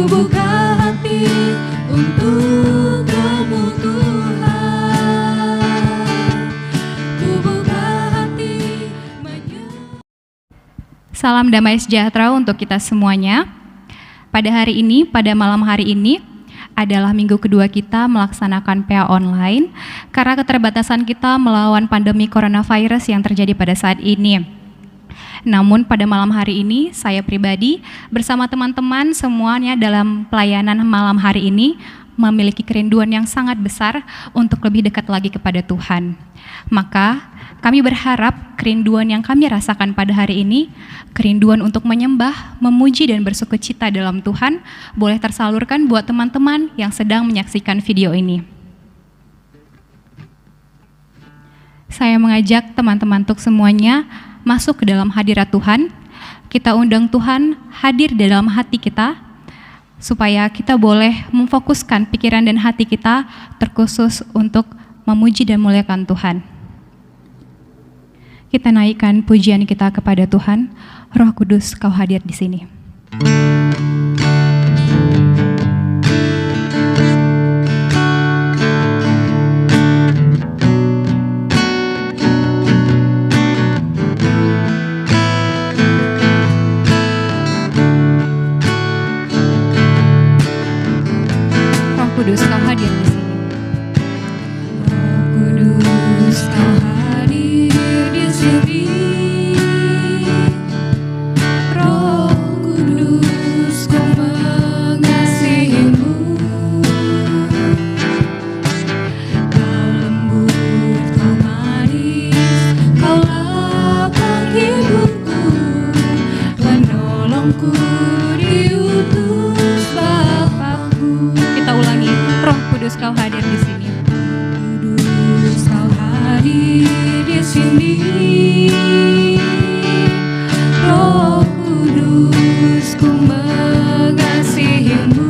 buka hati untuk Kamu Tuhan. Ku buka hati Salam damai sejahtera untuk kita semuanya. Pada hari ini, pada malam hari ini adalah minggu kedua kita melaksanakan PA online karena keterbatasan kita melawan pandemi coronavirus yang terjadi pada saat ini. Namun pada malam hari ini saya pribadi bersama teman-teman semuanya dalam pelayanan malam hari ini memiliki kerinduan yang sangat besar untuk lebih dekat lagi kepada Tuhan. Maka kami berharap kerinduan yang kami rasakan pada hari ini, kerinduan untuk menyembah, memuji dan bersukacita dalam Tuhan, boleh tersalurkan buat teman-teman yang sedang menyaksikan video ini. Saya mengajak teman-teman untuk semuanya masuk ke dalam hadirat Tuhan. Kita undang Tuhan hadir di dalam hati kita, supaya kita boleh memfokuskan pikiran dan hati kita terkhusus untuk memuji dan memuliakan Tuhan. Kita naikkan pujian kita kepada Tuhan. Roh Kudus, Kau hadir di sini. Roh Kudus, Kau hadir di sini. Roh Kudus, Kau hadir di sini. Roh Kudus, Ku mengasihimu. Kau lembut, Kau manis, Kaulah penghiburku, penolongku, diutus Bapakku. Kita ulangi, Roh Kudus, Kau hadir di sini. Kudus, Kau hadir di sini. Roh Kudus, Ku mengasihimu.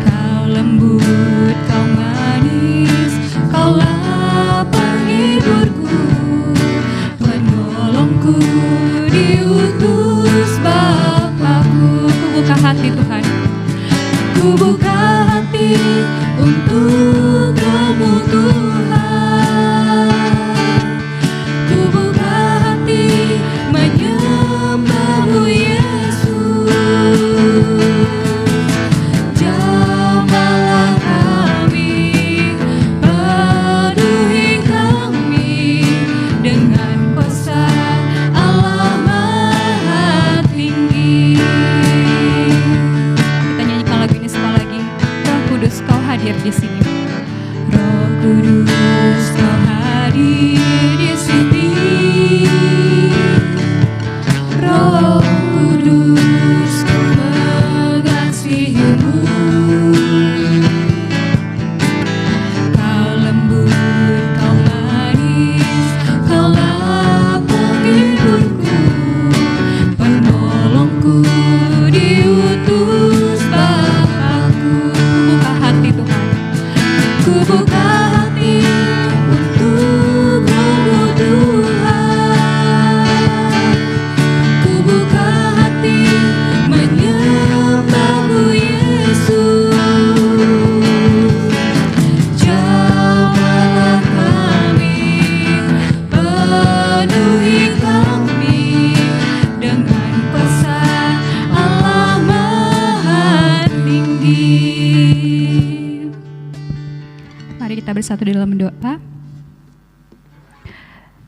Kau lembut, Kau manis, Kaulah penghiburku, penolongku, diutus Bapakku. Ku buka hati Tuhan. Ku buka hati untuk Kamu Tuhan. Ku buka hati menyembah-Mu Yesus. Jamahlah kami, penuhi kami dengan kuasa Allah Maha Tinggi. Kita nyanyikan lagu ini sekali lagi. Roh Kudus, Kau hadir di sini. Roh Kudus, Kau hadir di sini. Roh Kudus, Ku mengasihimu. Kau lembut, Kau manis, Kaulah penghiburku, penolongku, diutus Bapakku. Buka hati Tuhan. Ku buka hati untuk Kamu Tuhan. Ku buka hati menyembah-Mu Yesus. Jamahlah kami, penuhi kami dengan kuasa Allah Maha Tinggi. Mari kita bersatu dalam doa.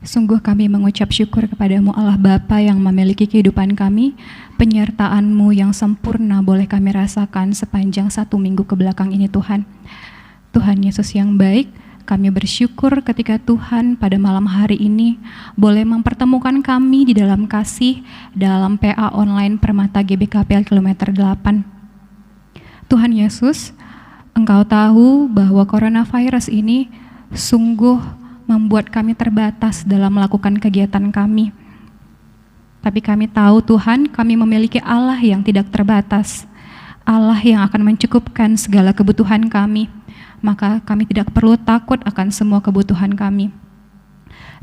Sungguh kami mengucap syukur kepadamu Allah Bapa yang memiliki kehidupan kami. Penyertaan-Mu yang sempurna boleh kami rasakan sepanjang 1 minggu ke belakang ini Tuhan. Tuhan Yesus yang baik, kami bersyukur ketika Tuhan pada malam hari ini boleh mempertemukan kami di dalam kasih dalam PA online Permata GBKPL kilometer 8. Tuhan Yesus, Engkau tahu bahwa coronavirus ini sungguh membuat kami terbatas dalam melakukan kegiatan kami. Tapi kami tahu Tuhan, kami memiliki Allah yang tidak terbatas, Allah yang akan mencukupkan segala kebutuhan kami. Maka kami tidak perlu takut akan semua kebutuhan kami.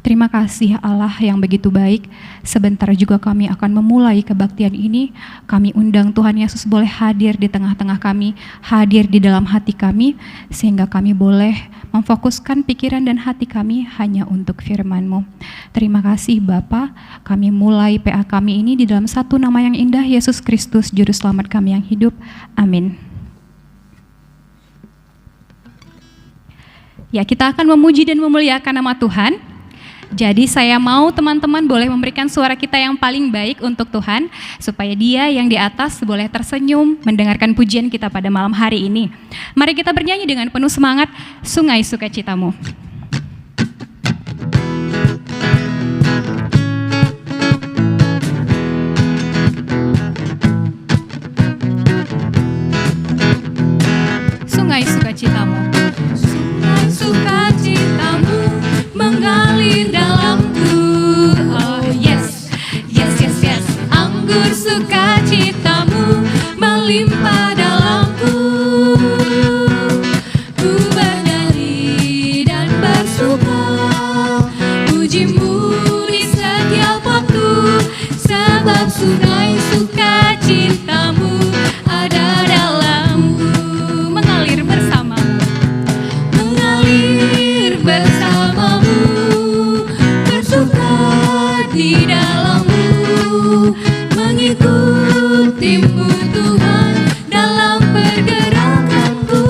Terima kasih Allah yang begitu baik. Sebentar juga kami akan memulai kebaktian ini. Kami undang Tuhan Yesus boleh hadir di tengah-tengah kami, hadir di dalam hati kami, sehingga kami boleh memfokuskan pikiran dan hati kami hanya untuk firman-Mu. Terima kasih Bapa. Kami mulai PA kami ini di dalam satu nama yang indah, Yesus Kristus, Juru Selamat kami yang hidup. Amin. Ya, kita akan memuji dan memuliakan nama Tuhan. Jadi saya mau teman-teman boleh memberikan suara kita yang paling baik untuk Tuhan, supaya Dia yang di atas boleh tersenyum mendengarkan pujian kita pada malam hari ini. Mari kita bernyanyi dengan penuh semangat, Sungai Sukacitamu. Sungai Sukacitamu. Sungai sukacitamu mengalir dalamku. Oh yes, yes, yes, yes. Anggur sukacitamu melimpah dalamku. Ku bernyanyi dan bersuka, pujimu di setiap waktu, sebab sungai sukacitamu ada dalamku. Mengalir bersamamu, mengalir bersamamu, bersuka di dalammu, mengikutimu Tuhan dalam pergerakanku,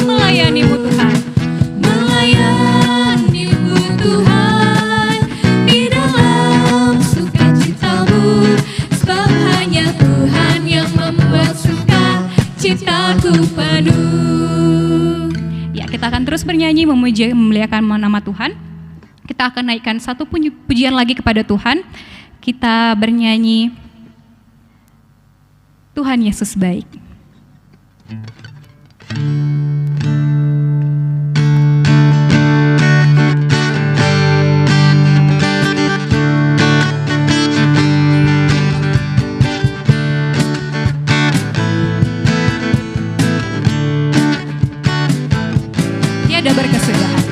Melayanimu Tuhan. melayanimu Tuhan di dalam sukacitamu, sebab hanya Tuhan yang membuat sukacitaku penuh. Ya, kita akan terus bernyanyi memuji memuliakan nama Tuhan. Kita akan naikkan satu pujian lagi kepada Tuhan. Kita bernyanyi Tuhan Yesus baik. Tiada berkesudahan.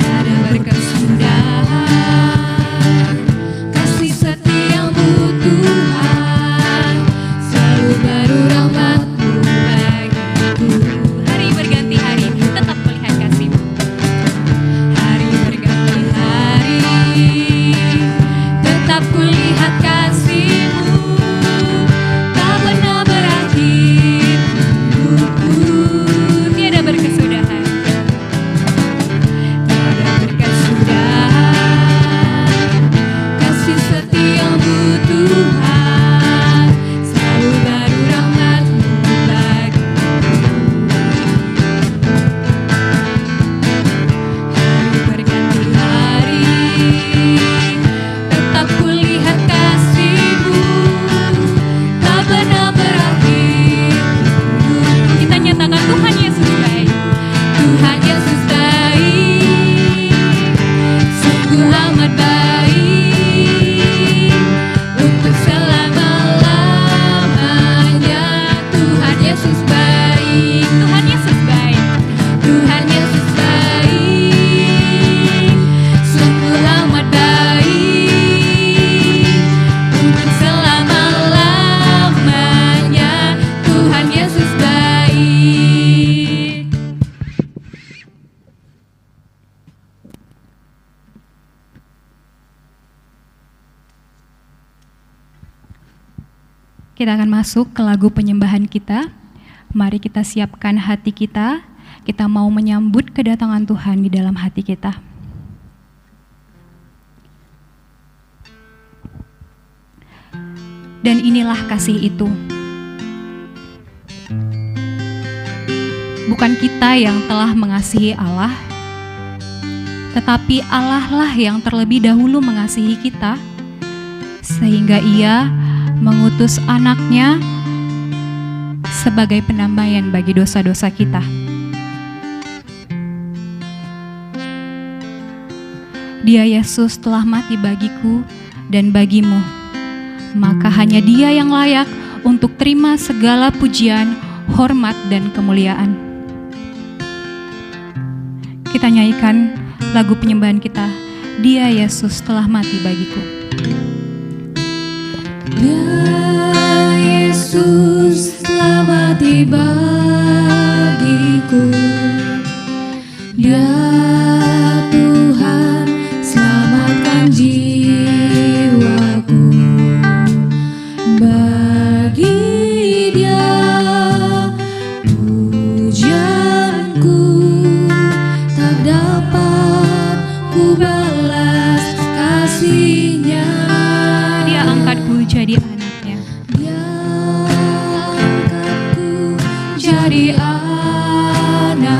Tiada berkesudahan, kasih setiamu Tuhan, selalu baru rahmat-Mu bagiku. Hari berganti hari, tetap melihat kasih-Mu. Hari berganti hari, tetap kulihat kasih-Mu, tak pernah berakhir hidupku. Tiada berkesudahan. Tiada berkesudahan, kasih setiamu Tuhan, selalu baru rahmat-Mu bagiku. Hari berganti hari, tetap kulihat kasih-Mu, tak pernah berakhir hidupku. Kita nyatakan Tuhan Yesus baik. Tuhan Yesus baik, sungguh amat baik, untuk selama-lamanya. Tuhan Yesus baik, Tuhan Yesus baik. Tuhan Yesus baik, sungguh amat baik, untuk selama-lamanya. Tuhan Yesus baik. Kita akan masuk ke lagu penyembahan kita. Mari kita siapkan hati kita. Kita mau menyambut kedatangan Tuhan di dalam hati kita. Dan inilah kasih itu. Bukan kita yang telah mengasihi Allah, tetapi Allah lah yang terlebih dahulu mengasihi kita, sehingga Ia mengutus anaknya sebagai penambayan bagi dosa-dosa kita. Dia Yesus telah mati bagiku dan bagimu, maka hanya Dia yang layak untuk terima segala pujian, hormat, dan kemuliaan. Kita nyanyikan lagu penyembahan kita Dia Yesus telah mati bagiku. Dia Yesus telah mati bagiku. Dia Tuhan selamatkan jiwaku. Bagi Dia pujianku tak dapat ku balas kasih-Nya. Dia angkatku jadi anaknya. Dia angkatku jadi anaknya.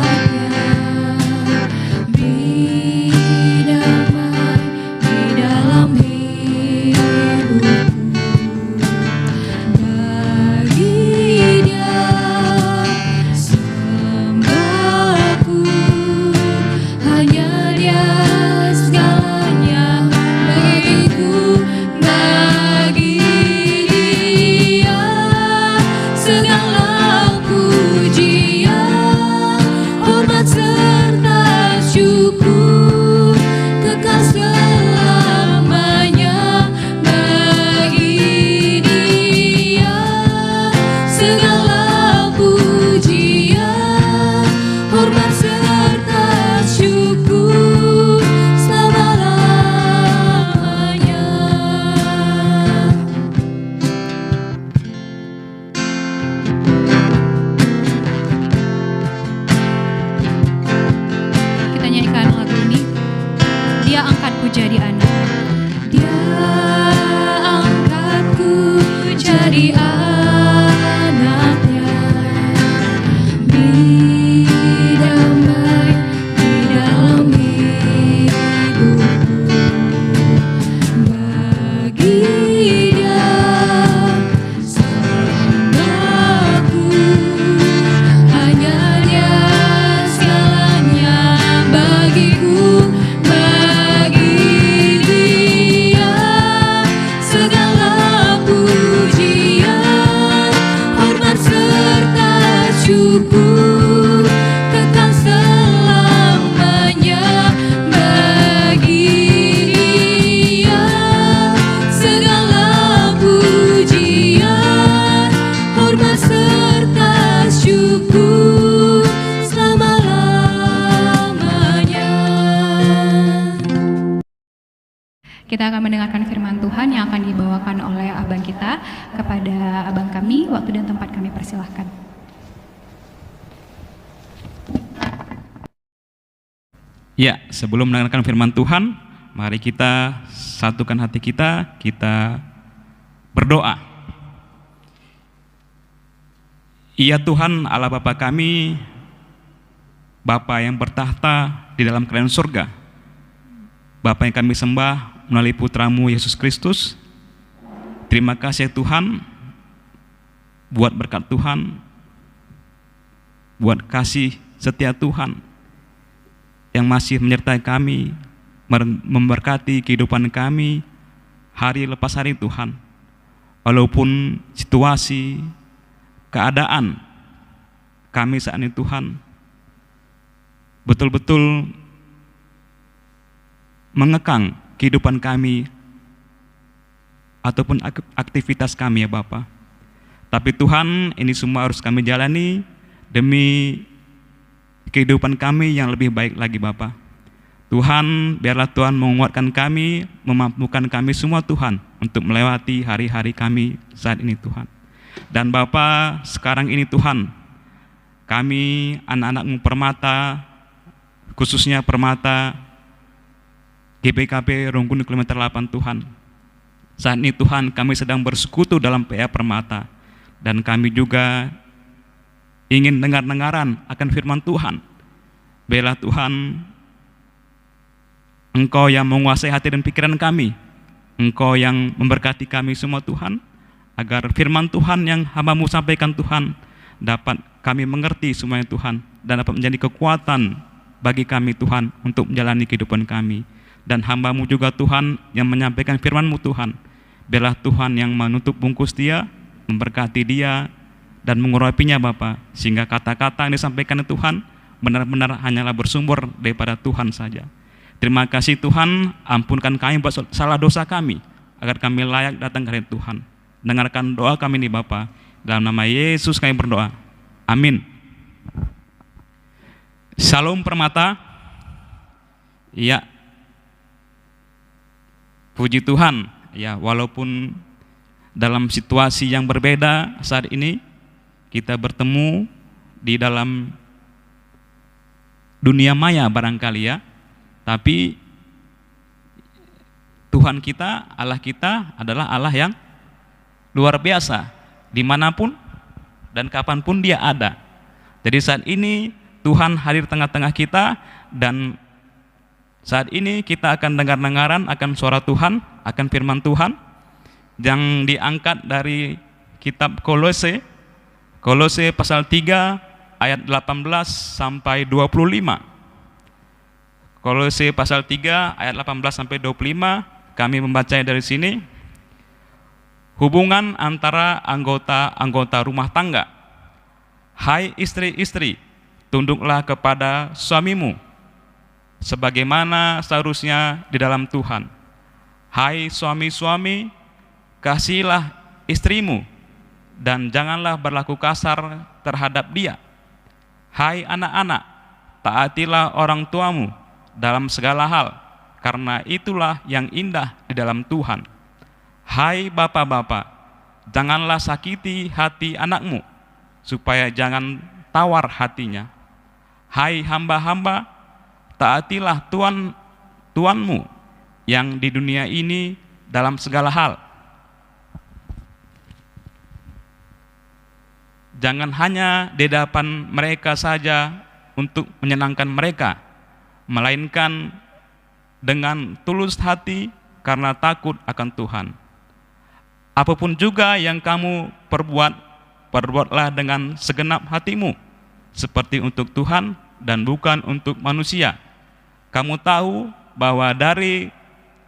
Beri damai di dalam hidupku. Bagi Dia sembahku, hanya Dia segalanya bagiku. Bagi Dia segala pujian, hormat serta syukur kekal selamanya. Bagi Dia segala pujian, hormat serta syukur selama-lamanya. Kita nyanyikan lagu ini. Dia angkatku jadi anaknya. Dia angkatku jadi anaknya. Beri damai di dalam hidupku. Bagi Dia sembahku, hanya Dia segalanya bagiku. Bagi Dia segala pujian, hormat serta syukur kekal selamanya. Bagi Dia segala pujian, hormat serta syukur selama-lamanya. Kita akan mendengarkan firman Tuhan yang akan dibawakan oleh abang kita kepada abang kami. Waktu dan tempat kami persilahkan. Ya, sebelum mendengarkan firman Tuhan, mari kita satukan hati kita berdoa. Ya Tuhan Allah Bapa kami, Bapa yang bertahta di dalam kerajaan surga, Bapa yang kami sembah melalui Putramu Yesus Kristus. Terima kasih ya Tuhan buat berkat Tuhan, buat kasih setia Tuhan yang masih menyertai kami, memberkati kehidupan kami hari lepas hari Tuhan. Walaupun situasi, keadaan kami saat ini Tuhan betul-betul mengekang kehidupan kami ataupun aktivitas kami ya Bapa. Tapi Tuhan, ini semua harus kami jalani demi kehidupan kami yang lebih baik lagi Bapa. Tuhan, biarlah Tuhan menguatkan kami, memampukan kami semua Tuhan untuk melewati hari-hari kami saat ini Tuhan. Dan Bapa, sekarang ini Tuhan, kami anak-anak-Mu Permata, khususnya Permata GPKP Ronggun kilometer 8 Tuhan. Saat ini Tuhan, kami sedang bersekutu dalam PA Permata, dan kami juga ingin dengar-dengaran akan firman Tuhan. Biarlah Tuhan, Engkau yang menguasai hati dan pikiran kami, Engkau yang memberkati kami semua Tuhan, agar firman Tuhan yang hamba-Mu sampaikan Tuhan dapat kami mengerti semuanya Tuhan, dan dapat menjadi kekuatan bagi kami Tuhan untuk menjalani kehidupan kami. Dan hamba-Mu juga Tuhan yang menyampaikan firman-Mu Tuhan, biarlah Tuhan yang menutup bungkus dia, memberkati dia, dan mengurapinya Bapa, sehingga kata-kata yang disampaikan Tuhan benar-benar hanyalah bersumber daripada Tuhan saja. Terima kasih Tuhan, ampunkan kami buat salah dosa kami, agar kami layak datang ke hadirat Tuhan. Dengarkan doa kami nih Bapa, dalam nama Yesus kami berdoa. Amin. Shalom Permata. Ya, puji Tuhan. Ya, walaupun dalam situasi yang berbeda saat ini, kita bertemu di dalam dunia maya barangkali ya, tapi Tuhan kita, Allah kita adalah Allah yang luar biasa, dimanapun dan kapanpun Dia ada. Jadi saat ini Tuhan hadir tengah-tengah kita, dan saat ini kita akan dengar-dengaran akan suara Tuhan, akan firman Tuhan yang diangkat dari kitab Kolose pasal 3 ayat 18 sampai 25. Kolose pasal 3 ayat 18 sampai 25, kami membacanya dari sini. Hubungan antara anggota rumah tangga. Hai istri-istri, tunduklah kepada suamimu sebagaimana seharusnya di dalam Tuhan. Hai suami-suami, kasihilah istrimu dan janganlah berlaku kasar terhadap dia. Hai anak-anak, taatilah orang tuamu dalam segala hal, karena itulah yang indah di dalam Tuhan. Hai bapak-bapak, janganlah sakiti hati anakmu, supaya jangan tawar hatinya. Hai hamba-hamba, taatilah tuanmu yang di dunia ini dalam segala hal. Jangan hanya di hadapan mereka saja untuk menyenangkan mereka, melainkan dengan tulus hati karena takut akan Tuhan. Apapun juga yang kamu perbuatlah dengan segenap hatimu, seperti untuk Tuhan dan bukan untuk manusia. Kamu tahu bahwa dari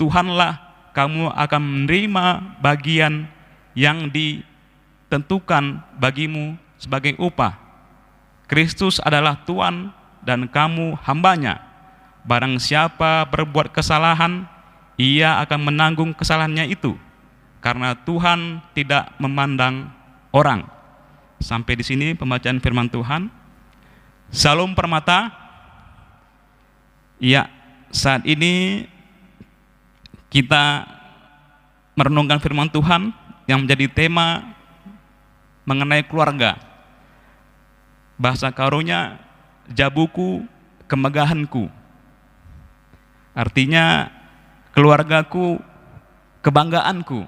Tuhanlah kamu akan menerima bagian yang ditentukan bagimu sebagai upah. Kristus adalah Tuhan dan kamu hambanya. Barang siapa berbuat kesalahan, ia akan menanggung kesalahannya itu, karena Tuhan tidak memandang orang. Sampai di sini pembacaan firman Tuhan. Shalom Permata. Ya, saat ini kita merenungkan firman Tuhan yang menjadi tema mengenai keluarga. Bahasa karunya jabuku kemegahanku. Artinya keluargaku kebanggaanku.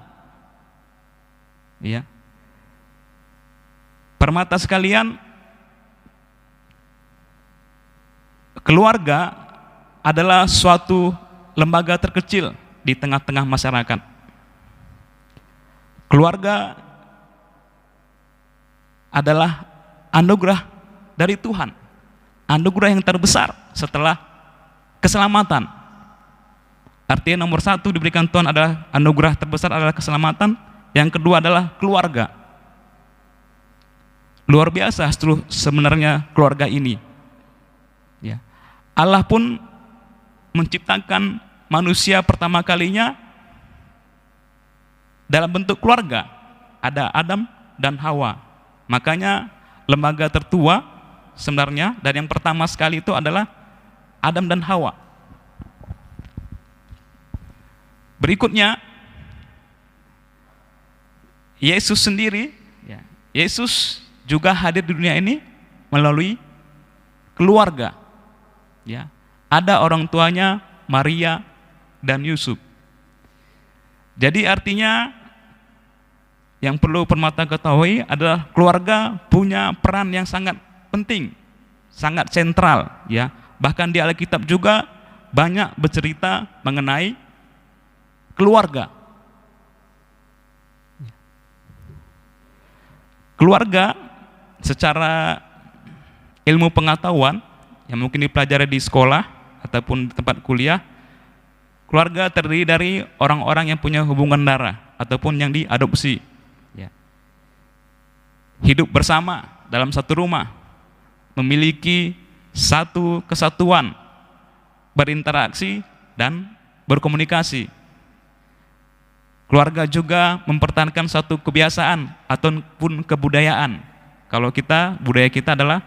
Ya. Permata sekalian, keluarga adalah suatu lembaga terkecil di tengah-tengah masyarakat. Keluarga adalah anugerah dari Tuhan, anugerah yang terbesar setelah keselamatan. Artinya nomor satu diberikan Tuhan adalah anugerah terbesar adalah keselamatan, yang kedua adalah keluarga. Luar biasa sebenarnya keluarga ini. Ya. Allah pun menciptakan manusia pertama kalinya dalam bentuk keluarga. Ada Adam dan Hawa. Makanya lembaga tertua sebenarnya dan yang pertama sekali itu adalah Adam dan Hawa. Berikutnya Yesus sendiri, ya, Yesus juga hadir di dunia ini melalui keluarga. Ya, ada orang tuanya Maria dan Yusuf. Jadi artinya yang perlu Permata ketahui adalah keluarga punya peran yang sangat penting, sangat sentral. Ya, bahkan di Alkitab juga banyak bercerita mengenai keluarga. Keluarga secara ilmu pengetahuan yang mungkin dipelajari di sekolah ataupun di tempat kuliah, keluarga terdiri dari orang-orang yang punya hubungan darah ataupun yang diadopsi. Ya. Hidup bersama dalam satu rumah, memiliki satu kesatuan, berinteraksi dan berkomunikasi. Keluarga juga mempertahankan satu kebiasaan ataupun kebudayaan. Kalau budaya kita adalah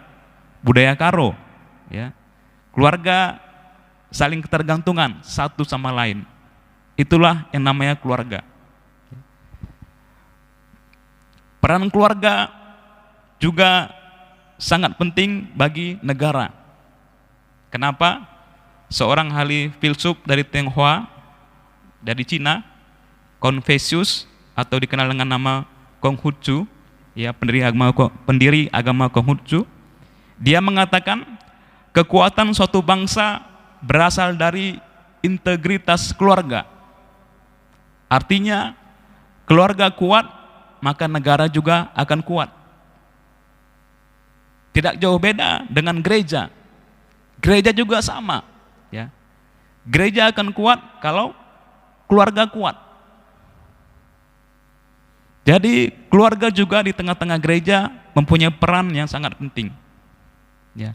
budaya Karo, ya. Keluarga saling ketergantungan satu sama lain. Itulah yang namanya keluarga. Peran keluarga juga sangat penting bagi negara. Kenapa? Seorang ahli filsuf dari Tionghoa, dari Cina, Confucius atau dikenal dengan nama Konghucu, ya, pendiri agama Konghucu, dia mengatakan kekuatan suatu bangsa berasal dari integritas keluarga. Artinya keluarga kuat, maka negara juga akan kuat. Tidak jauh beda dengan gereja. Gereja juga sama, ya. Gereja akan kuat kalau keluarga kuat. Jadi keluarga juga di tengah-tengah gereja mempunyai peran yang sangat penting. Ya.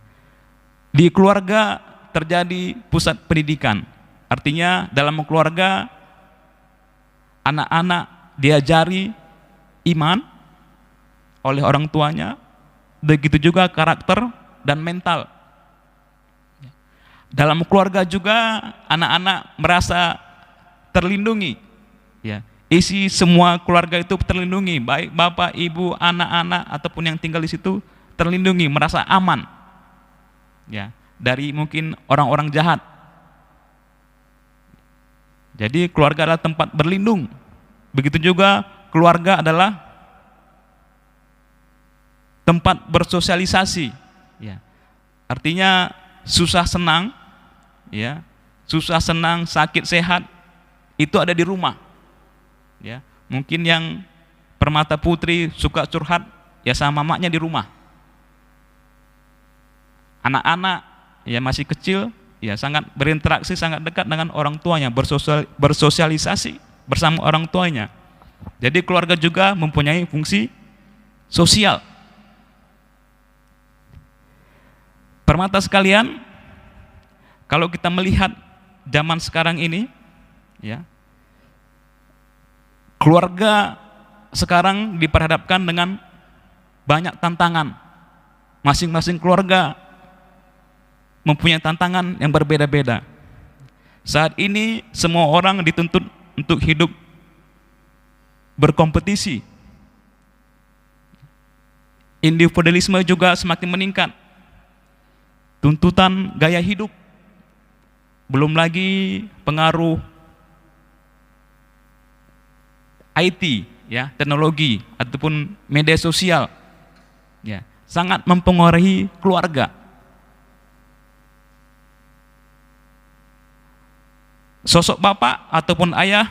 Di keluarga terjadi pusat pendidikan. Artinya dalam keluarga anak-anak diajari iman oleh orang tuanya, begitu juga karakter dan mental. Dalam keluarga juga anak-anak merasa terlindungi. Ya. Isi semua keluarga itu terlindungi, baik bapak, ibu, anak-anak ataupun yang tinggal di situ terlindungi, merasa aman, ya, dari mungkin orang-orang jahat. Jadi keluarga adalah tempat berlindung. Begitu juga keluarga adalah tempat bersosialisasi. Ya. Artinya susah senang, ya, susah senang, sakit sehat itu ada di rumah. Ya, mungkin yang Permata Putri suka curhat ya sama mamanya di rumah. Anak-anak ya masih kecil ya sangat berinteraksi sangat dekat dengan orang tuanya, bersosialisasi bersama orang tuanya. Jadi keluarga juga mempunyai fungsi sosial. Permata sekalian, kalau kita melihat zaman sekarang ini, ya, keluarga sekarang diperhadapkan dengan banyak tantangan. Masing-masing keluarga mempunyai tantangan yang berbeda-beda. Saat ini semua orang dituntut untuk hidup berkompetisi. Individualisme juga semakin meningkat. Tuntutan gaya hidup. Belum lagi pengaruh IT, ya, teknologi ataupun media sosial, ya, sangat mempengaruhi keluarga. Sosok bapak ataupun ayah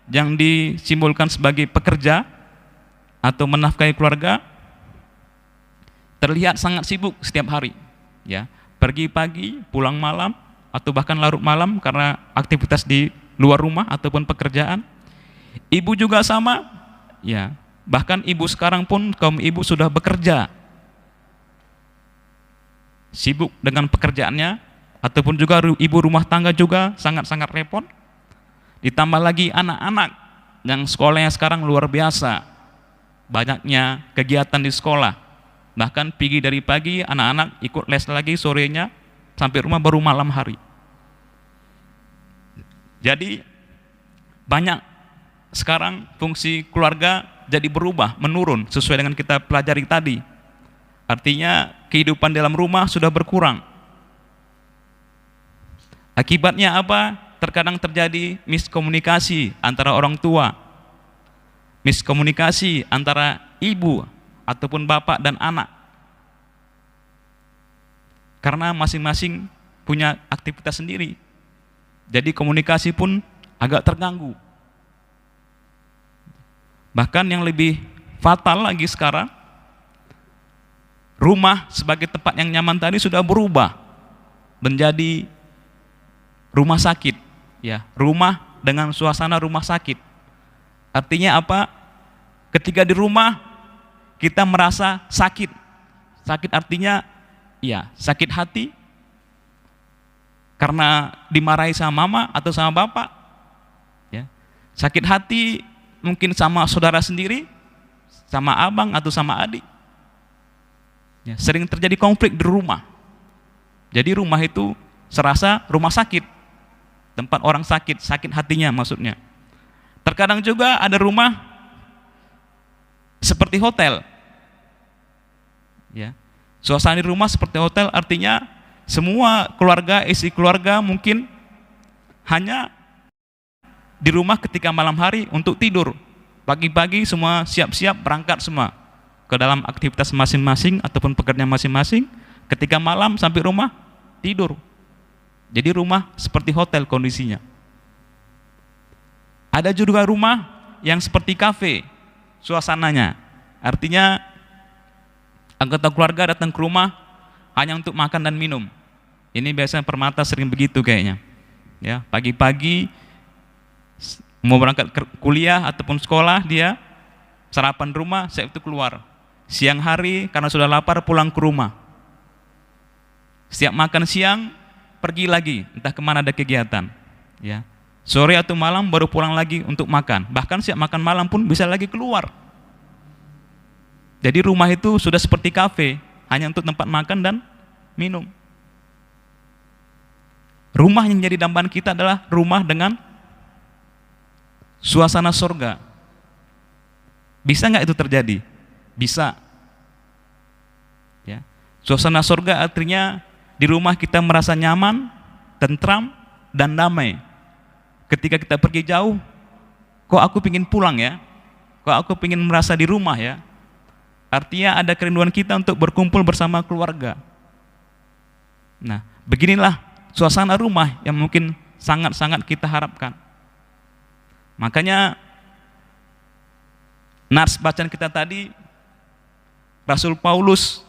yang disimbolkan sebagai pekerja atau menafkahi keluarga terlihat sangat sibuk setiap hari, ya, pergi pagi, pulang malam atau bahkan larut malam karena aktivitas di luar rumah ataupun pekerjaan. Ibu juga sama, ya. Bahkan ibu sekarang pun kaum ibu sudah bekerja, sibuk dengan pekerjaannya, ataupun juga ibu rumah tangga juga sangat-sangat repot. Ditambah lagi anak-anak yang sekolahnya sekarang luar biasa, banyaknya kegiatan di sekolah. Bahkan pergi dari pagi, anak-anak ikut les lagi sorenya, sampai rumah baru malam hari. Jadi banyak sekarang fungsi keluarga jadi berubah, menurun sesuai dengan kita pelajari tadi. Artinya kehidupan dalam rumah sudah berkurang. Akibatnya apa? Terkadang terjadi miskomunikasi antara orang tua, miskomunikasi antara ibu ataupun bapak dan anak. Karena masing-masing punya aktivitas sendiri. Jadi komunikasi pun agak terganggu. Bahkan yang lebih fatal lagi sekarang, rumah sebagai tempat yang nyaman tadi sudah berubah menjadi rumah sakit, ya, rumah dengan suasana rumah sakit. Artinya apa? Ketika di rumah kita merasa sakit. Sakit artinya ya, sakit hati, karena dimarahi sama mama atau sama bapak, ya. Sakit hati mungkin sama saudara sendiri, sama abang atau sama adik. Ya, sering terjadi konflik di rumah. Jadi rumah itu serasa rumah sakit, tempat orang sakit, sakit hatinya maksudnya. Terkadang juga ada rumah seperti hotel. Ya. Suasana di rumah seperti hotel, artinya semua keluarga, isi keluarga mungkin hanya di rumah ketika malam hari untuk tidur. Pagi-pagi semua siap-siap berangkat semua ke dalam aktivitas masing-masing ataupun pekerjaan masing-masing. Ketika malam sampai rumah tidur. Jadi rumah seperti hotel kondisinya. Ada juga rumah yang seperti kafe suasananya. Artinya anggota keluarga datang ke rumah hanya untuk makan dan minum. Ini biasanya Permata sering begitu kayaknya. Ya, pagi-pagi mau berangkat kuliah ataupun sekolah, dia sarapan rumah, saya itu keluar. Siang hari karena sudah lapar pulang ke rumah. Siap makan siang pergi lagi, entah kemana ada kegiatan. Ya. Sore atau malam baru pulang lagi untuk makan. Bahkan siap makan malam pun bisa lagi keluar. Jadi rumah itu sudah seperti kafe, hanya untuk tempat makan dan minum. Rumah yang jadi dambaan kita adalah rumah dengan suasana surga. Bisa nggak itu terjadi? Bisa. Ya. Suasana surga artinya di rumah kita merasa nyaman, tentram, dan damai. Ketika kita pergi jauh, kok aku pingin pulang ya? Kok aku pingin merasa di rumah ya? Artinya ada kerinduan kita untuk berkumpul bersama keluarga. Nah, beginilah suasana rumah yang mungkin sangat-sangat kita harapkan. Makanya nats bacaan kita tadi, Rasul Paulus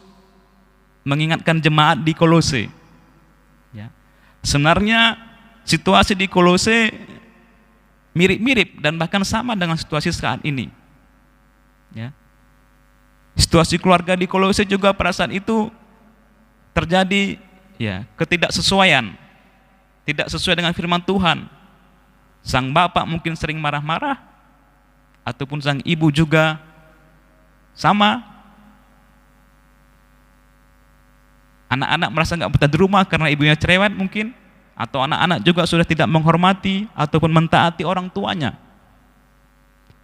mengingatkan jemaat di Kolose. Ya. Sebenarnya situasi di Kolose mirip-mirip dan bahkan sama dengan situasi saat ini. Ya. Situasi keluarga di Kolose juga pada saat itu terjadi ya ketidaksesuaian, tidak sesuai dengan firman Tuhan. Sang bapak mungkin sering marah-marah, ataupun sang ibu juga sama. Anak-anak merasa nggak betah di rumah karena ibunya cerewet mungkin, atau anak-anak juga sudah tidak menghormati ataupun mentaati orang tuanya.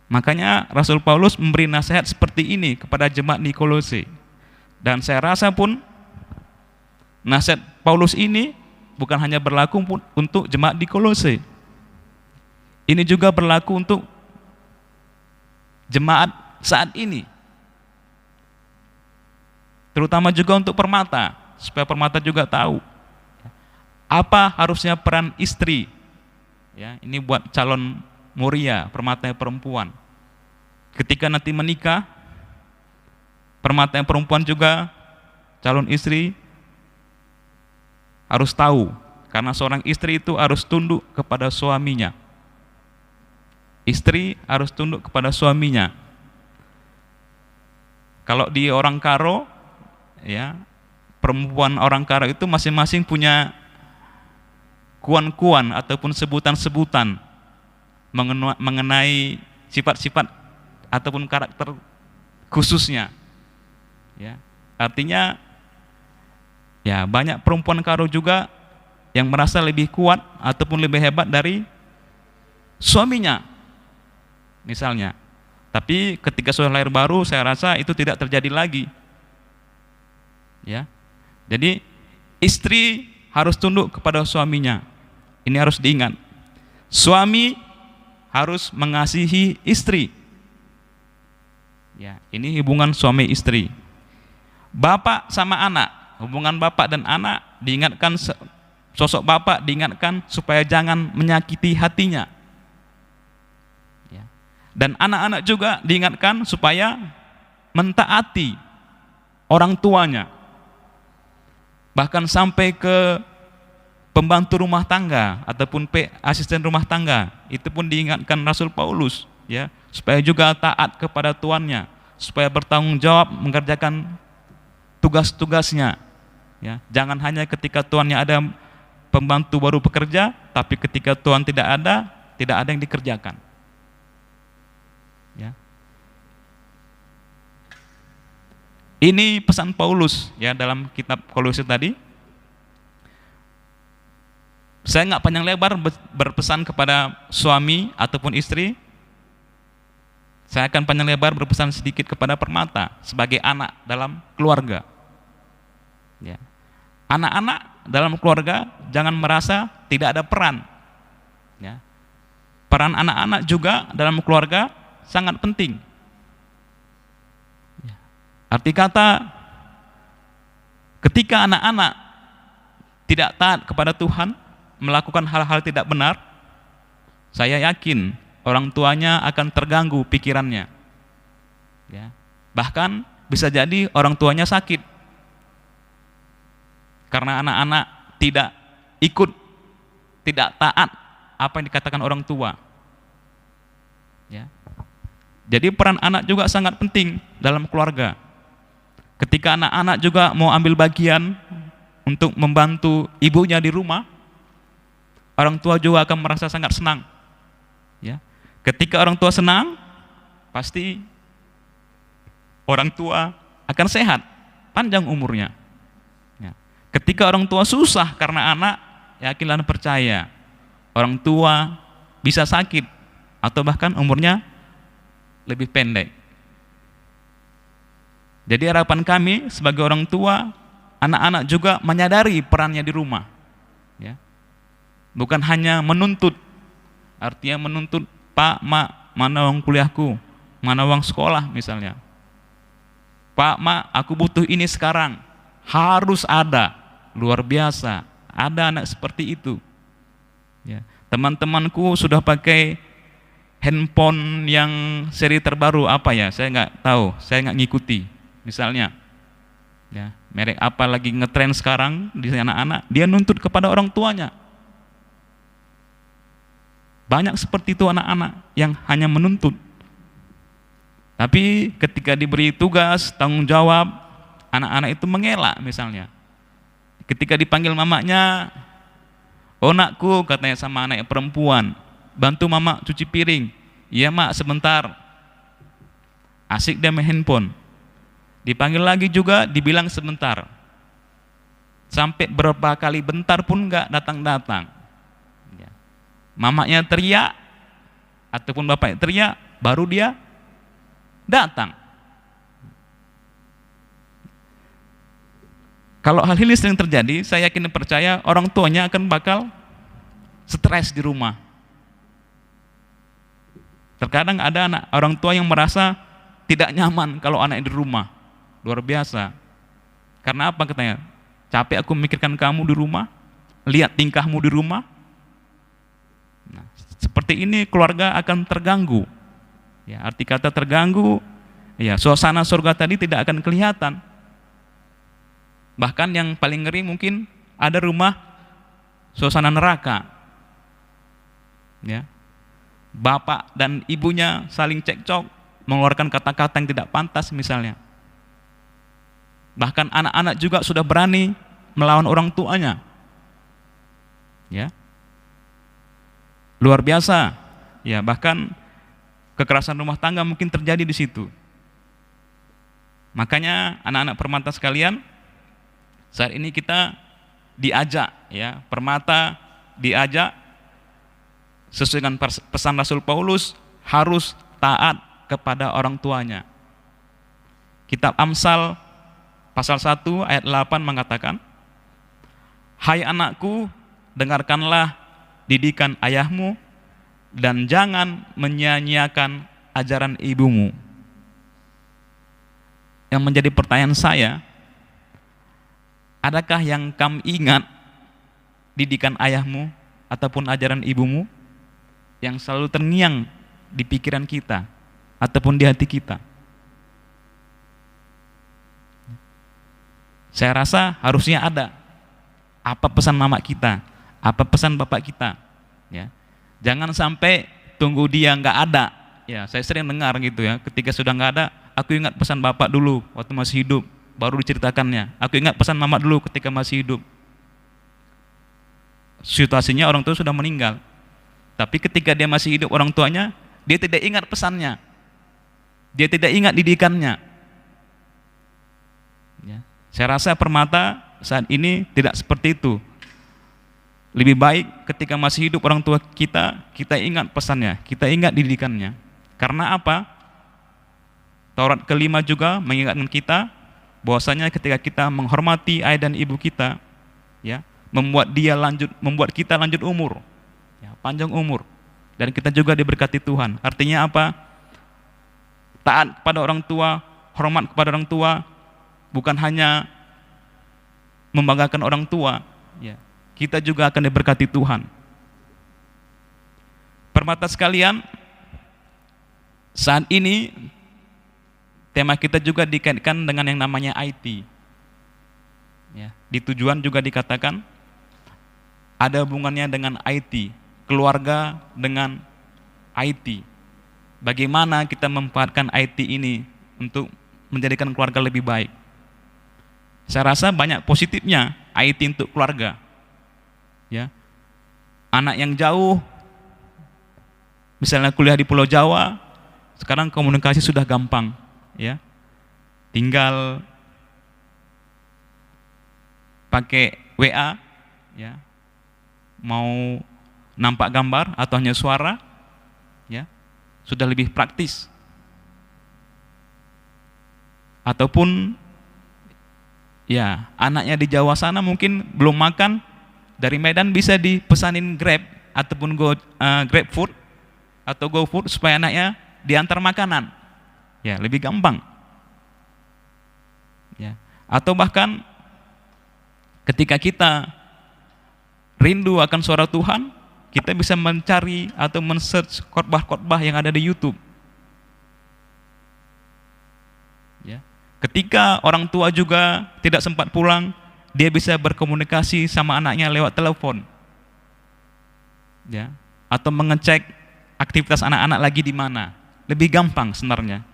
Makanya Rasul Paulus memberi nasihat seperti ini kepada jemaat di Kolose. Dan saya rasa pun nasihat Paulus ini bukan hanya berlaku untuk jemaat di Kolose. Ini juga berlaku untuk jemaat saat ini. Terutama juga untuk Permata, supaya Permata juga tahu apa harusnya peran istri. Ya, ini buat calon muria, Permata yang perempuan. Ketika nanti menikah, Permata yang perempuan juga calon istri harus tahu, karena seorang istri itu harus tunduk kepada suaminya. Istri harus tunduk kepada suaminya. Kalau di orang Karo, ya, perempuan orang Karo itu masing-masing punya kuan-kuan ataupun sebutan-sebutan mengenai sifat-sifat ataupun karakter khususnya. Ya, artinya ya banyak perempuan Karo juga yang merasa lebih kuat ataupun lebih hebat dari suaminya. Misalnya, tapi ketika sudah lahir baru, saya rasa itu tidak terjadi lagi. Ya, jadi istri harus tunduk kepada suaminya. Ini harus diingat. Suami harus mengasihi istri. Ya, ini hubungan suami istri. Bapak sama anak, hubungan bapak dan anak diingatkan, sosok bapak diingatkan supaya jangan menyakiti hatinya. Dan anak-anak juga diingatkan supaya mentaati orang tuanya. Bahkan sampai ke pembantu rumah tangga ataupun asisten rumah tangga, itu pun diingatkan Rasul Paulus, ya, supaya juga taat kepada tuannya, supaya bertanggung jawab mengerjakan tugas-tugasnya. Ya, jangan hanya ketika tuannya ada pembantu baru bekerja, tapi ketika Tuhan tidak ada yang dikerjakan. Ya. Ini pesan Paulus ya dalam kitab Kolose tadi. Saya nggak panjang lebar berpesan kepada suami ataupun istri. Saya akan panjang lebar berpesan sedikit kepada permata sebagai anak dalam keluarga. Ya. Anak-anak dalam keluarga jangan merasa tidak ada peran. Ya. Peran anak-anak juga dalam keluarga sangat penting. Ya. Arti kata, ketika anak-anak tidak taat kepada Tuhan, melakukan hal-hal tidak benar, saya yakin orang tuanya akan terganggu pikirannya. Ya. Bahkan bisa jadi orang tuanya sakit. Karena anak-anak tidak ikut, tidak taat apa yang dikatakan orang tua. Ya. Jadi peran anak juga sangat penting dalam keluarga. Ketika anak-anak juga mau ambil bagian untuk membantu ibunya di rumah, orang tua juga akan merasa sangat senang. Ya. Ketika orang tua senang, pasti orang tua akan sehat, panjang umurnya. Ya. Ketika orang tua susah karena anak, yakinlah percaya, orang tua bisa sakit atau bahkan umurnya lebih pendek. Jadi harapan kami sebagai orang tua, anak-anak juga menyadari perannya di rumah. Ya. Bukan hanya menuntut, artinya menuntut, Pak, Mak, mana uang kuliahku, mana uang sekolah misalnya. Pak, Mak, aku butuh ini sekarang, harus ada, luar biasa, ada anak seperti itu. Ya. Teman-temanku sudah pakai handphone yang seri terbaru apa ya, saya nggak tahu, saya nggak ngikuti. Misalnya, ya, merek apa lagi ngetren sekarang di anak-anak, dia nuntut kepada orang tuanya. Banyak seperti itu anak-anak yang hanya menuntut. Tapi ketika diberi tugas, tanggung jawab, anak-anak itu mengelak misalnya. Ketika dipanggil mamanya, oh nakku, katanya sama anak perempuan, bantu mama cuci piring. Iya mak, sebentar. Asik dia main handphone. Dipanggil lagi juga, dibilang sebentar. Sampai berapa kali bentar pun enggak datang-datang. Ya. Mamanya teriak, ataupun bapaknya teriak, baru dia datang. Kalau hal ini sering terjadi, saya yakin dan percaya orang tuanya akan bakal stres di rumah. Terkadang ada anak orang tua yang merasa tidak nyaman kalau anaknya di rumah. Luar biasa. Karena apa katanya? Capek aku memikirkan kamu di rumah, lihat tingkahmu di rumah. Nah, seperti ini keluarga akan terganggu. Ya, arti kata terganggu, ya suasana surga tadi tidak akan kelihatan. Bahkan yang paling ngeri mungkin ada rumah suasana neraka. Ya. Bapak dan ibunya saling cekcok, mengeluarkan kata-kata yang tidak pantas misalnya. Bahkan anak-anak juga sudah berani melawan orang tuanya. Ya. Luar biasa. Ya, bahkan kekerasan rumah tangga mungkin terjadi di situ. Makanya anak-anak permata sekalian, saat ini kita diajak, ya, permata diajak sesuai dengan pesan Rasul Paulus harus taat kepada orang tuanya. Kitab Amsal pasal 1 ayat 8 mengatakan, hai anakku, dengarkanlah didikan ayahmu dan jangan menyia-nyiakan ajaran ibumu. Yang menjadi pertanyaan saya, adakah yang kamu ingat didikan ayahmu ataupun ajaran ibumu yang selalu terngiang di pikiran kita ataupun di hati kita? Saya rasa harusnya ada. Apa pesan mama kita? Apa pesan bapak kita? Ya. Jangan sampai tunggu dia nggak ada. Ya, saya sering dengar gitu ya. Ketika sudah nggak ada, aku ingat pesan bapak dulu waktu masih hidup, baru diceritakannya. Aku ingat pesan mama dulu ketika masih hidup. situasinya orang tua sudah meninggal. Tapi ketika dia masih hidup orang tuanya, dia tidak ingat pesannya. Dia tidak ingat didikannya. Ya. Saya rasa Permata saat ini tidak seperti itu. Lebih baik ketika masih hidup orang tua kita, kita ingat pesannya, kita ingat didikannya. Karena apa? Taurat ke-5 juga mengingatkan kita bahwasanya ketika kita menghormati ayah dan ibu kita, ya, membuat kita lanjut umur, ya, panjang umur, dan kita juga diberkati Tuhan. Artinya apa? Taat kepada orang tua, hormat kepada orang tua, bukan hanya membanggakan orang tua, ya, kita juga akan diberkati Tuhan. Permata sekalian, saat ini tema kita juga dikaitkan dengan yang namanya IT. Ya, di tujuan juga dikatakan ada hubungannya dengan IT, keluarga dengan IT. Bagaimana kita memanfaatkan IT ini untuk menjadikan keluarga lebih baik? Saya rasa banyak positifnya IT untuk keluarga. Ya, anak yang jauh, misalnya kuliah di Pulau Jawa, sekarang komunikasi sudah gampang. Ya, tinggal pakai WA, ya, mau nampak gambar atau hanya suara, ya, sudah lebih praktis. Ataupun ya, anaknya di Jawa sana mungkin belum makan, dari Medan bisa dipesanin Grab ataupun Grab Food atau GoFood supaya anaknya diantar makanan. Ya, lebih gampang. Ya. Atau bahkan ketika kita rindu akan suara Tuhan, kita bisa mencari atau men-search khotbah-khotbah yang ada di YouTube. Ya. Ketika orang tua juga tidak sempat pulang, dia bisa berkomunikasi sama anaknya lewat telepon. Ya. Atau mengecek aktivitas anak-anak lagi di mana. Lebih gampang sebenarnya.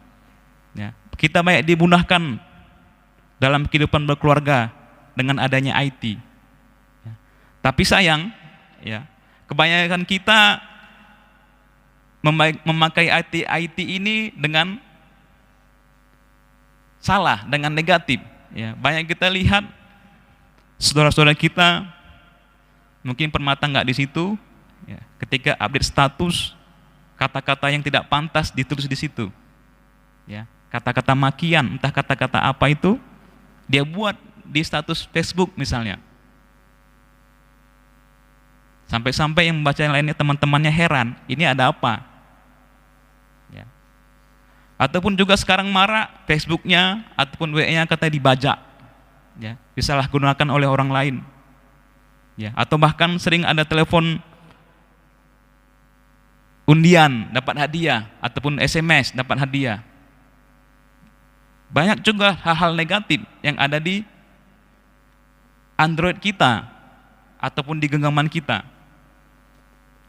Ya. Kita banyak dimudahkan dalam kehidupan berkeluarga dengan adanya IT. Ya. Tapi sayang, ya, kebanyakan kita memakai IT ini dengan salah, dengan negatif. Ya. Banyak kita lihat saudara-saudara kita, mungkin Permata nggak di situ, ya, ketika update status, kata-kata yang tidak pantas ditulis di situ. Ya, kata-kata makian, entah kata-kata apa itu, dia buat di status Facebook misalnya. Sampai-sampai yang membaca yang lainnya teman-temannya heran, ini ada apa? Ya. Ataupun juga sekarang marak Facebooknya ataupun WA-nya katanya dibajak, ya, disalahgunakan oleh orang lain. Ya, atau bahkan sering ada telepon undian dapat hadiah ataupun SMS dapat hadiah. Banyak juga hal-hal negatif yang ada di Android kita ataupun di genggaman kita.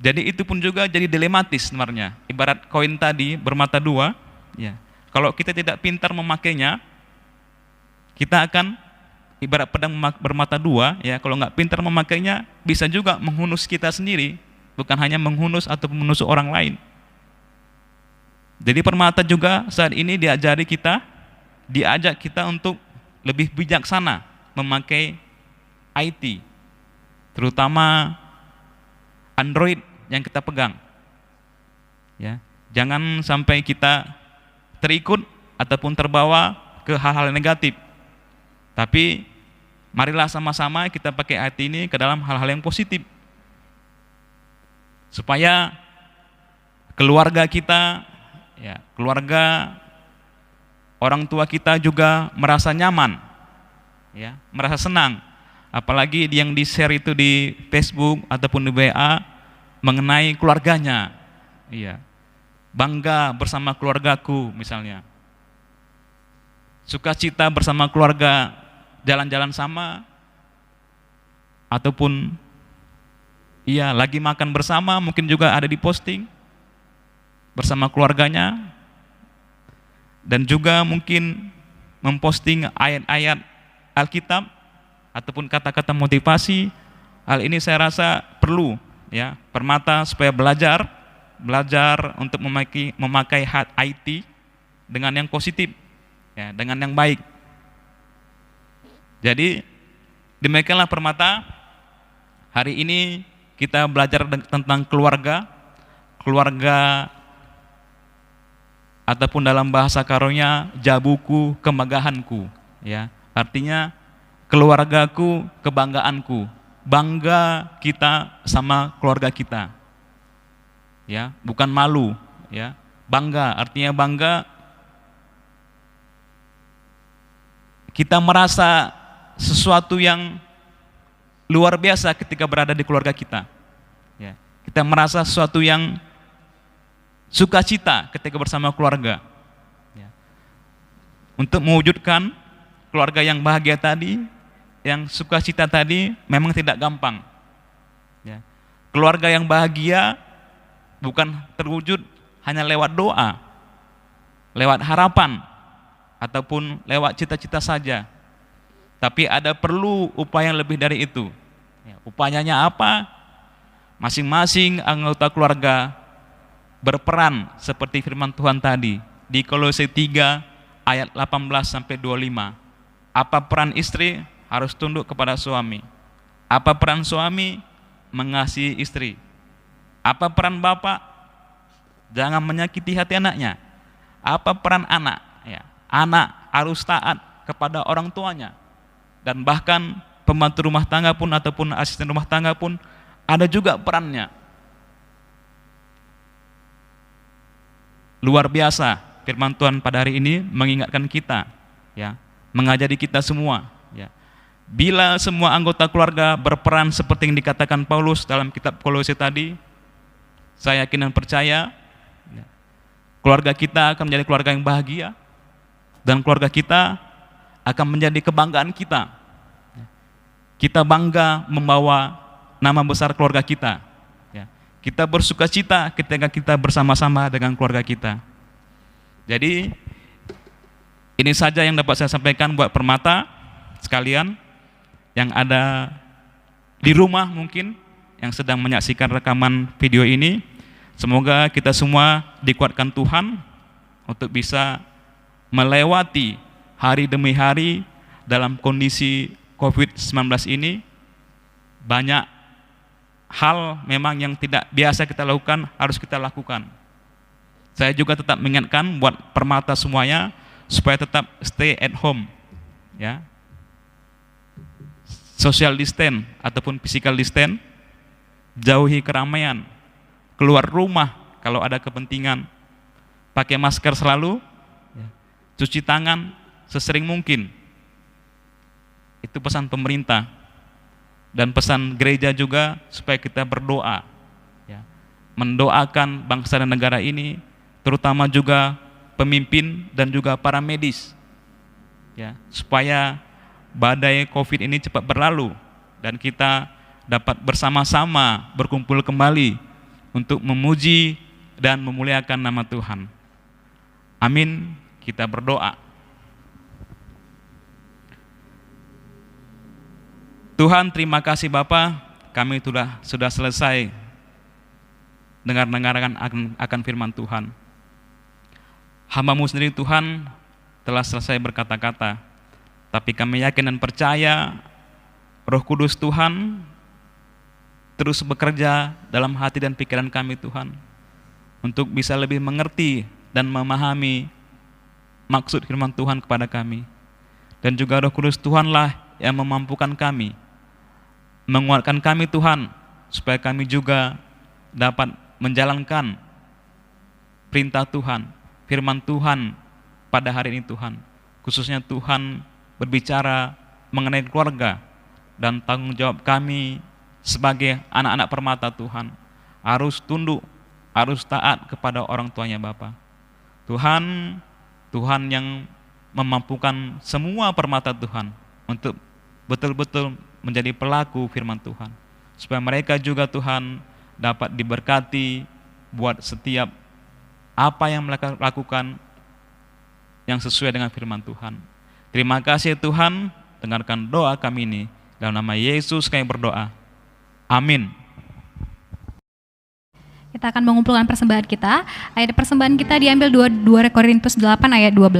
Jadi itu pun juga jadi dilematis sebenarnya. Ibarat koin tadi bermata dua, ya. Kalau kita tidak pintar memakainya, kita akan ibarat pedang bermata dua, ya. Kalau nggak pintar memakainya, bisa juga menghunus kita sendiri, bukan hanya menghunus atau menusuk orang lain. Jadi Permata juga saat ini diajak kita untuk lebih bijaksana memakai IT, terutama Android yang kita pegang. Ya, jangan sampai kita terikut ataupun terbawa ke hal-hal negatif. Tapi marilah sama-sama kita pakai IT ini ke dalam hal-hal yang positif, supaya keluarga kita, ya, keluarga orang tua kita juga merasa nyaman, ya, merasa senang. Apalagi yang di-share itu di Facebook ataupun di WA mengenai keluarganya, iya, bangga bersama keluargaku misalnya, sukacita bersama keluarga, jalan-jalan sama, ataupun iya lagi makan bersama, mungkin juga ada di posting bersama keluarganya, dan juga mungkin memposting ayat-ayat Alkitab ataupun kata-kata motivasi. Hal ini saya rasa perlu ya Permata supaya belajar untuk memakai IT dengan yang positif ya, dengan yang baik. Jadi demikianlah Permata, hari ini kita belajar tentang keluarga ataupun dalam bahasa Karonya jabuku kemegahanku ya. Artinya keluargaku kebanggaanku. Bangga kita sama keluarga kita. Ya, bukan malu ya. Bangga artinya bangga kita merasa sesuatu yang luar biasa ketika berada di keluarga kita. Ya, kita merasa sesuatu yang sukacita ketika bersama keluarga. Ya. Untuk mewujudkan keluarga yang bahagia tadi, yang sukacita tadi memang tidak gampang. Ya. Keluarga yang bahagia bukan terwujud hanya lewat doa, lewat harapan, ataupun lewat cita-cita saja. Tapi ada perlu upaya yang lebih dari itu. Ya, upayanya apa? Masing-masing anggota keluarga berperan seperti firman Tuhan tadi di Kolose 3 ayat 18 sampai 25. Apa peran istri? Harus tunduk kepada suami. Apa peran suami? Mengasihi istri. Apa peran bapak? Jangan menyakiti hati anaknya. Apa peran anak? Ya, anak harus taat kepada orang tuanya. Dan bahkan pembantu rumah tangga pun ataupun asisten rumah tangga pun ada juga perannya. Luar biasa firman Tuhan pada hari ini mengingatkan kita, ya, mengajari kita semua, ya. Bila semua anggota keluarga berperan seperti yang dikatakan Paulus dalam kitab Kolose tadi, saya yakin dan percaya, ya, keluarga kita akan menjadi keluarga yang bahagia dan keluarga kita akan menjadi kebanggaan kita. Kita bangga membawa nama besar keluarga kita. Ya. Kita bersuka cita ketika kita bersama-sama dengan keluarga kita. Jadi ini saja yang dapat saya sampaikan buat Permata sekalian yang ada di rumah mungkin yang sedang menyaksikan rekaman video ini. Semoga kita semua dikuatkan Tuhan untuk bisa melewati hari demi hari dalam kondisi COVID-19 ini. Banyak hal memang yang tidak biasa kita lakukan, harus kita lakukan. Saya juga tetap mengingatkan buat Permata semuanya supaya tetap stay at home, ya. Social distance ataupun physical distance, jauhi keramaian, keluar rumah kalau ada kepentingan, pakai masker selalu, cuci tangan sesering mungkin. Itu pesan pemerintah dan pesan gereja juga supaya kita berdoa, ya, mendoakan bangsa dan negara ini, terutama juga pemimpin dan juga para medis, ya, supaya badai COVID ini cepat berlalu dan kita dapat bersama-sama berkumpul kembali untuk memuji dan memuliakan nama Tuhan. Amin. Kita berdoa. Tuhan, terima kasih Bapa, kami sudah selesai dengar-dengarkan akan firman Tuhan. Hamba-Mu sendiri Tuhan telah selesai berkata-kata, tapi kami yakin dan percaya Roh Kudus Tuhan terus bekerja dalam hati dan pikiran kami Tuhan, untuk bisa lebih mengerti dan memahami maksud firman Tuhan kepada kami. Dan juga Roh Kudus Tuhanlah yang memampukan kami, menguatkan kami Tuhan, supaya kami juga dapat menjalankan perintah Tuhan, firman Tuhan pada hari ini Tuhan. Khususnya Tuhan berbicara mengenai keluarga dan tanggung jawab kami sebagai anak-anak Permata Tuhan. Harus tunduk, harus taat kepada orang tuanya Bapa. Tuhan, Tuhan yang memampukan semua Permata Tuhan untuk betul-betul menjadi pelaku firman Tuhan, supaya mereka juga Tuhan dapat diberkati buat setiap apa yang mereka lakukan yang sesuai dengan firman Tuhan. Terima kasih Tuhan, dengarkan doa kami ini, dalam nama Yesus kami berdoa. Amin. Kita akan mengumpulkan persembahan kita. Ayat persembahan kita diambil 2 Korintus 8 ayat 12.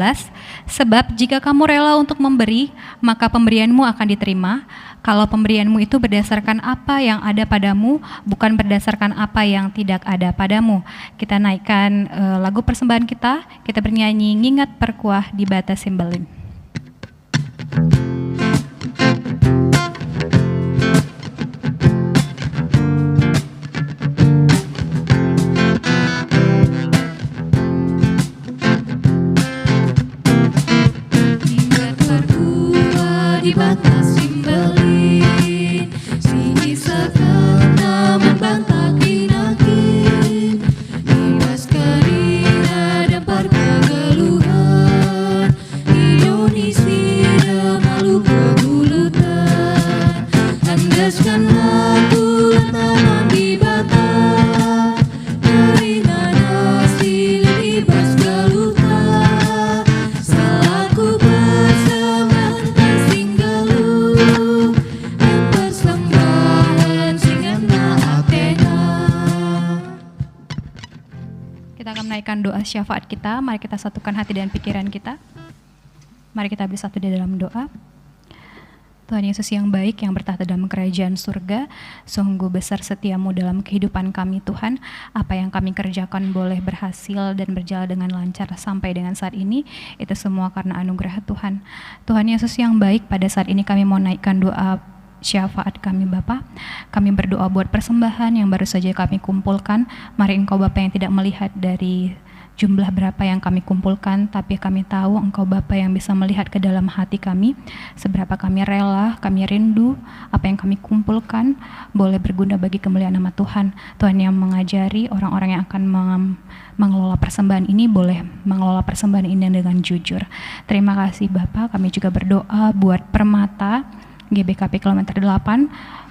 Sebab jika kamu rela untuk memberi, maka pemberianmu akan diterima. Kalau pemberianmu itu berdasarkan apa yang ada padamu, bukan berdasarkan apa yang tidak ada padamu. Kita naikkan lagu persembahan kita. Kita bernyanyi ngingat perkuah di bata Simbelim. Ingat perkuah di batas Simbelin, si Isa kena membantah kinakin, ibas karina dampar kegeluhan, Indonesia malu kegulutan, andaskanlah Tuhan tangan di bata, keringan hasil ibas galutan, selaku persembahan Singgalu, yang persembahan Singanda Athena. Kita akan menaikkan doa syafaat kita. Mari kita satukan hati dan pikiran kita. Mari kita bersatu di dalam doa. Tuhan Yesus yang baik, yang bertahta dalam kerajaan surga, sungguh besar setiamu dalam kehidupan kami Tuhan. Apa yang kami kerjakan boleh berhasil dan berjalan dengan lancar sampai dengan saat ini, itu semua karena anugerah Tuhan. Tuhan Yesus yang baik, pada saat ini kami mau naikkan doa syafaat kami Bapa. Kami berdoa buat persembahan yang baru saja kami kumpulkan. Mari Engkau Bapa yang tidak melihat dari jumlah berapa yang kami kumpulkan, tapi kami tahu Engkau Bapa yang bisa melihat ke dalam hati kami, seberapa kami rela, kami rindu, apa yang kami kumpulkan boleh berguna bagi kemuliaan nama Tuhan. Tuhan yang mengajari orang-orang yang akan mengelola persembahan ini, boleh mengelola persembahan ini dengan jujur. Terima kasih Bapa. Kami juga berdoa buat Permata GBKP kilometer 8.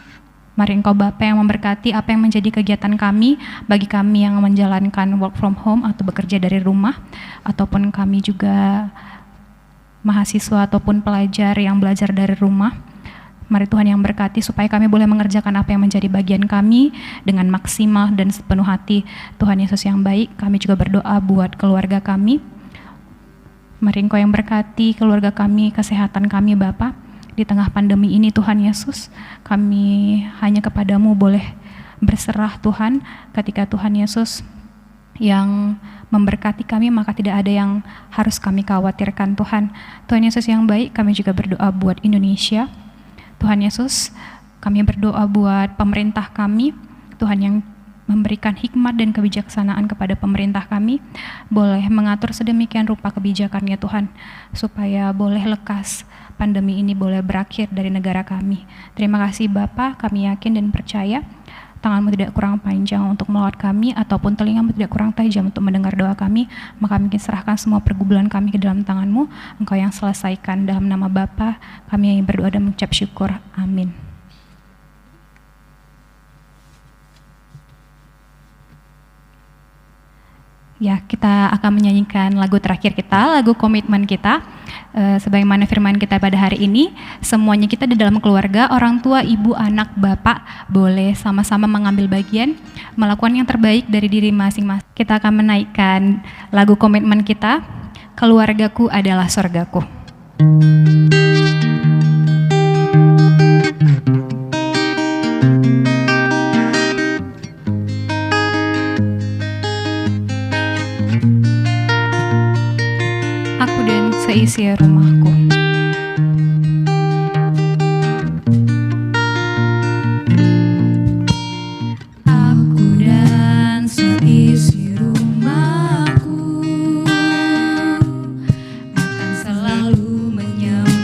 Mari Engkau Bapa yang memberkati apa yang menjadi kegiatan kami, bagi kami yang menjalankan work from home atau bekerja dari rumah, ataupun kami juga mahasiswa ataupun pelajar yang belajar dari rumah. Mari Tuhan yang berkati supaya kami boleh mengerjakan apa yang menjadi bagian kami dengan maksimal dan sepenuh hati. Tuhan Yesus yang baik, kami juga berdoa buat keluarga kami. Mari Engkau yang berkati keluarga kami, kesehatan kami Bapa. Di tengah pandemi ini Tuhan Yesus, kami hanya kepadamu boleh berserah Tuhan. Ketika Tuhan Yesus yang memberkati kami, maka tidak ada yang harus kami khawatirkan Tuhan. Tuhan Yesus yang baik, kami juga berdoa buat Indonesia. Tuhan Yesus, kami berdoa buat pemerintah kami. Tuhan yang memberikan hikmat dan kebijaksanaan kepada pemerintah kami, boleh mengatur sedemikian rupa kebijakannya Tuhan, supaya boleh lekas pandemi ini boleh berakhir dari negara kami. Terima kasih Bapa, kami yakin dan percaya tangan-Mu tidak kurang panjang untuk melawat kami, ataupun telinga-Mu tidak kurang tajam untuk mendengar doa kami. Maka kami serahkan semua pergumulan kami ke dalam tangan-Mu. Engkau yang selesaikan. Dalam nama Bapa kami yang berdoa dan mengucap syukur. Amin. Ya, kita akan menyanyikan lagu terakhir kita, lagu komitmen kita. Sebagaimana firman kita pada hari ini, semuanya kita di dalam keluarga, orang tua, ibu, anak, bapak, boleh sama-sama mengambil bagian, melakukan yang terbaik dari diri masing-masing. Kita akan menaikkan lagu komitmen kita, Keluargaku Adalah Sorgaku. Aku dan seisi rumahku. Aku dan seisi rumahku akan selalu menyembah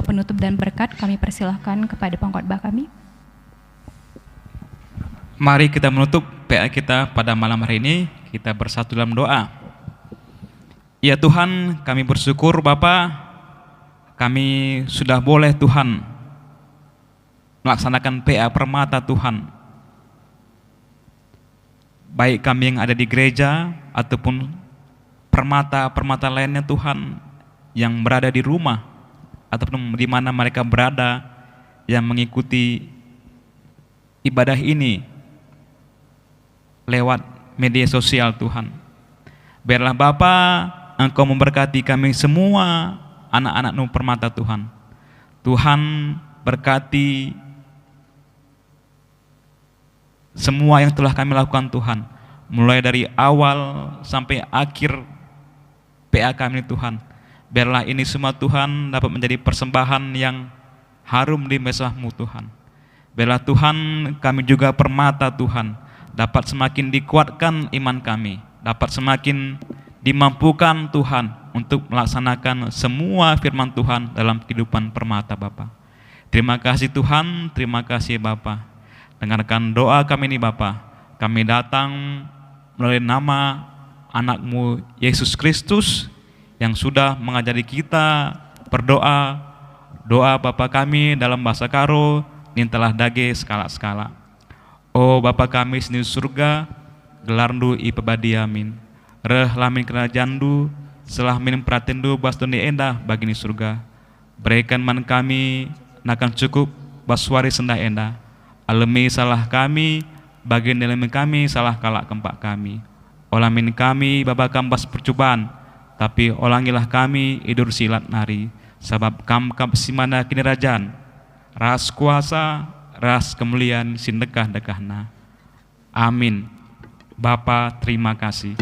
doa penutup dan berkat, kami persilahkan kepada pengkhotbah kami. Mari kita menutup PA kita pada malam hari ini, kita bersatu dalam doa. Ya Tuhan, kami bersyukur Bapa, kami sudah boleh Tuhan melaksanakan PA Permata Tuhan. Baik kami yang ada di gereja ataupun permata lainnya Tuhan yang berada di rumah ataupun di mana mereka berada yang mengikuti ibadah ini lewat media sosial Tuhan. Biarlah Bapa, Engkau memberkati kami semua anak-anak-Mu permata Tuhan. Tuhan berkati semua yang telah kami lakukan Tuhan, mulai dari awal sampai akhir PA kami Tuhan. Biarlah ini semua Tuhan dapat menjadi persembahan yang harum di mezah-Mu Tuhan. Biarlah Tuhan kami juga permata Tuhan dapat semakin dikuatkan iman kami, dapat semakin dimampukan Tuhan untuk melaksanakan semua firman Tuhan dalam kehidupan permata Bapa. Terima kasih Tuhan, terima kasih Bapa. Dengarkan doa kami ini Bapa. Kami datang melalui nama anak-Mu Yesus Kristus yang sudah mengajari kita berdoa. Doa Bapa kami dalam bahasa Karo, nintalah dage skala-skala. Oh Bapa kami sini surga, gelarndu ipebadi amin. Reh lamin kerajaandu, selah min pratendu bastoni endah bagi ni surga. Berikan man kami, nakan cukup baswari sendah endah. Alemi salah kami, bagian dalam kami salah kalak kempak kami. Olamin kami babakam bas percobaan, tapi olangilah kami idur silat nari. Sebab kam simana kini rajaan, ras kuasa, ras kemuliaan sindekah-dekahna. Amin. Bapa terima kasih.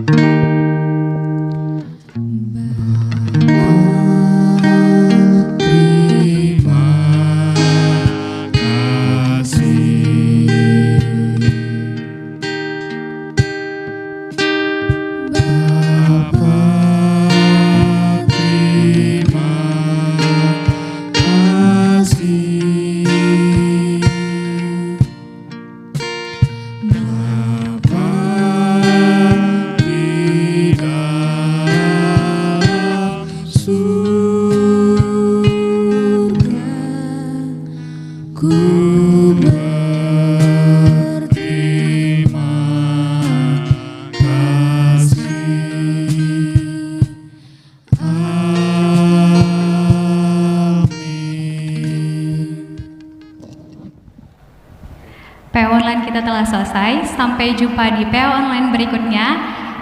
PA online kita telah selesai. Sampai jumpa di PA online berikutnya.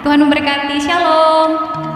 Tuhan memberkati. Shalom.